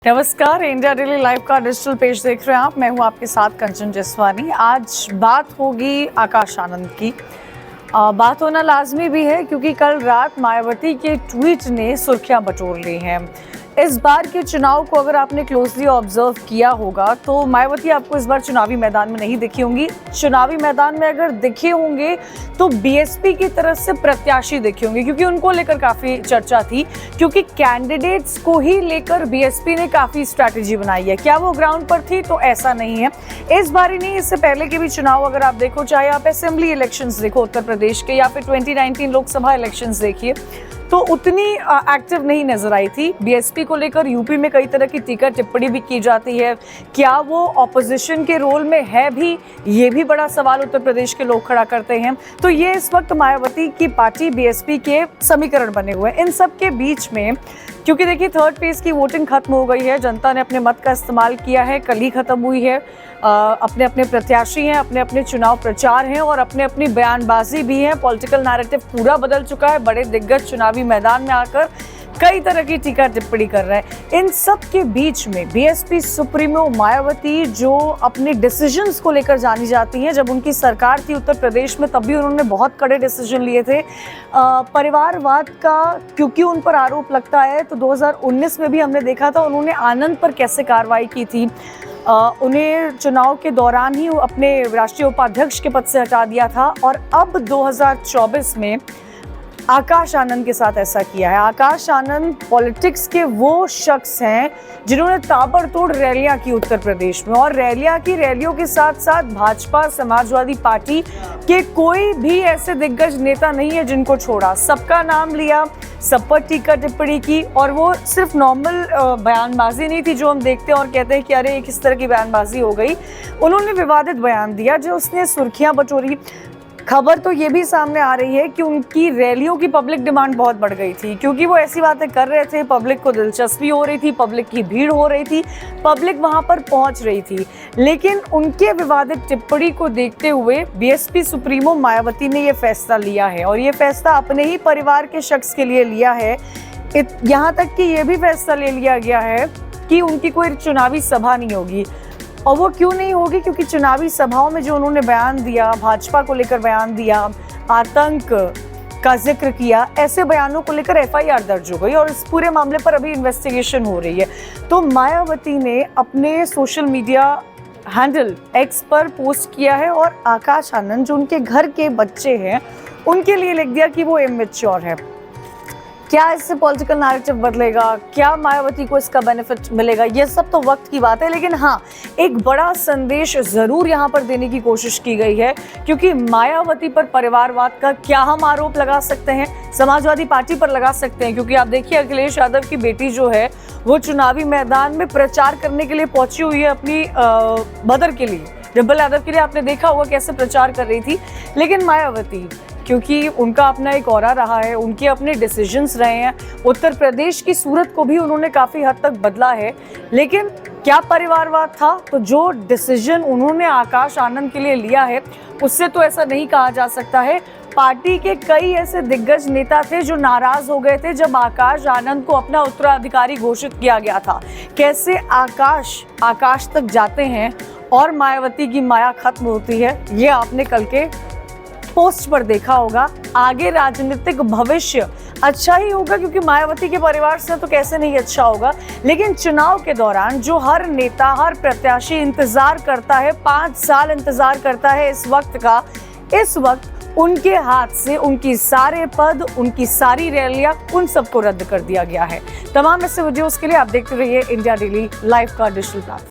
नमस्कार, India daily live का digital page देख रहे हैं आप। मैं हूं आपके साथ कंचन जसवानी। आज बात होगी आकाश आनंद की। बात होना लाजमी भी है क्योंकि कल रात मायावती के ट्वीट ने सुर्खियां बटोर ली हैं। इस बार के चुनाव को अगर आपने क्लोजली ऑब्जर्व किया होगा तो मायावती आपको इस बार चुनावी मैदान में नहीं दिखी होंगी। चुनावी मैदान में अगर दिखे होंगे तो बीएसपी की तरफ से प्रत्याशी दिखे होंगे, क्योंकि उनको लेकर काफी चर्चा थी, क्योंकि कैंडिडेट्स को ही लेकर बीएसपी ने काफी स्ट्रैटेजी बनाई है। क्या वो ग्राउंड पर थी? तो ऐसा नहीं है। इस बार ही नहीं, इससे पहले के भी चुनाव अगर आप देखो, चाहे आप असेंबली इलेक्शंस देखो उत्तर प्रदेश के या फिर 2019 लोकसभा इलेक्शंस देखिए, तो उतनी एक्टिव नहीं नजर आई थी। बीएसपी को लेकर यूपी में कई तरह की टीका टिप्पणी भी की जाती है। क्या वो ऑपोजिशन के रोल में है भी, ये भी बड़ा सवाल उत्तर प्रदेश के लोग खड़ा करते हैं। तो ये इस वक्त मायावती की पार्टी बीएसपी के समीकरण बने हुए हैं। इन सब के बीच में क्योंकि देखिए थर्ड फेज की वोटिंग खत्म हो गई है, जनता ने अपने मत का इस्तेमाल किया है, कल ही खत्म हुई है। अपने अपने प्रत्याशी हैं, अपने अपने चुनाव प्रचार हैं और अपने अपनी बयानबाजी भी है। पॉलिटिकल नैरेटिव पूरा बदल चुका है। बड़े दिग्गज चुनावी मैदान में आकर कई तरह की टीका टिप्पणी कर रहे हैं। इन सब के बीच में बीएसपी सुप्रीमो मायावती, जो अपने डिसीजंस को लेकर जानी जाती हैं, जब उनकी सरकार थी उत्तर प्रदेश में तब भी उन्होंने बहुत कड़े डिसीजन लिए थे। परिवारवाद का क्योंकि उन पर आरोप लगता है, तो 2019 में भी हमने देखा था उन्होंने आनंद पर कैसे कार्रवाई की थी। उन्हें चुनाव के दौरान ही अपने राष्ट्रीय उपाध्यक्ष के पद से हटा दिया था और अब 2024 में आकाश आनंद के साथ ऐसा किया है। आकाश आनंद पॉलिटिक्स के वो शख्स हैं जिन्होंने ताबड़तोड़ रैलियां की उत्तर प्रदेश में, और रैलियों के साथ साथ भाजपा समाजवादी पार्टी के कोई भी ऐसे दिग्गज नेता नहीं है जिनको छोड़ा। सबका नाम लिया, सब पर टीका टिप्पणी की, और वो सिर्फ नॉर्मल बयानबाजी नहीं थी जो हम देखते हैं और कहते हैं कि अरे ये किस तरह की बयानबाजी हो गई। उन्होंने विवादित बयान दिया जो उसने सुर्खियां बटोरी। खबर तो ये भी सामने आ रही है कि उनकी रैलियों की पब्लिक डिमांड बहुत बढ़ गई थी, क्योंकि वो ऐसी बातें कर रहे थे, पब्लिक को दिलचस्पी हो रही थी, पब्लिक की भीड़ हो रही थी, पब्लिक वहां पर पहुंच रही थी। लेकिन उनके विवादित टिप्पणी को देखते हुए बीएसपी सुप्रीमो मायावती ने ये फैसला लिया है, और ये फैसला अपने ही परिवार के शख्स के लिए लिया है। यहाँ तक कि ये भी फैसला ले लिया गया है कि उनकी कोई चुनावी सभा नहीं होगी। और वो क्यों नहीं होगी? क्योंकि चुनावी सभाओं में जो उन्होंने बयान दिया, भाजपा को लेकर बयान दिया, आतंक का जिक्र किया, ऐसे बयानों को लेकर एफआईआर दर्ज हो गई और इस पूरे मामले पर अभी इन्वेस्टिगेशन हो रही है। तो मायावती ने अपने सोशल मीडिया हैंडल एक्स पर पोस्ट किया है और आकाश आनंद जो उनके घर के बच्चे हैं उनके लिए लिख दिया कि वो इमेच्योर है। क्या इससे पॉलिटिकल नैरेटिव बदलेगा? क्या मायावती को इसका बेनिफिट मिलेगा? ये सब तो वक्त की बात है, लेकिन हाँ, एक बड़ा संदेश जरूर यहाँ पर देने की कोशिश की गई है, क्योंकि मायावती पर परिवारवाद का क्या हम आरोप लगा सकते हैं? समाजवादी पार्टी पर लगा सकते हैं, क्योंकि आप देखिए अखिलेश यादव की बेटी जो है वो चुनावी मैदान में प्रचार करने के लिए पहुंची हुई है अपनी मदर के लिए, डिम्पल यादव के लिए। आपने देखा होगा कैसे प्रचार कर रही थी। लेकिन मायावती, क्योंकि उनका अपना एक ऑरा रहा है, उनके अपने डिसीजंस रहे हैं, उत्तर प्रदेश की सूरत को भी उन्होंने काफ़ी हद तक बदला है। लेकिन क्या परिवारवाद था? तो जो डिसीजन उन्होंने आकाश आनंद के लिए लिया है उससे तो ऐसा नहीं कहा जा सकता है। पार्टी के कई ऐसे दिग्गज नेता थे जो नाराज हो गए थे जब आकाश आनंद को अपना उत्तराधिकारी घोषित किया गया था। कैसे आकाश तक जाते हैं और मायावती की माया खत्म होती है, ये आपने कल के पोस्ट पर देखा होगा। आगे राजनीतिक भविष्य अच्छा ही होगा, क्योंकि मायावती के परिवार से तो कैसे नहीं अच्छा होगा। लेकिन चुनाव के दौरान जो हर नेता, हर प्रत्याशी इंतजार करता है, 5 साल इंतजार करता है इस वक्त का, इस वक्त उनके हाथ से उनकी सारे पद, उनकी सारी रैलियां, उन सबको रद्द कर दिया गया है। तमाम ऐसे वीडियोस के लिए आप देखते रहिए इंडिया डेली लाइव का डिजिटल प्लेटफॉर्म।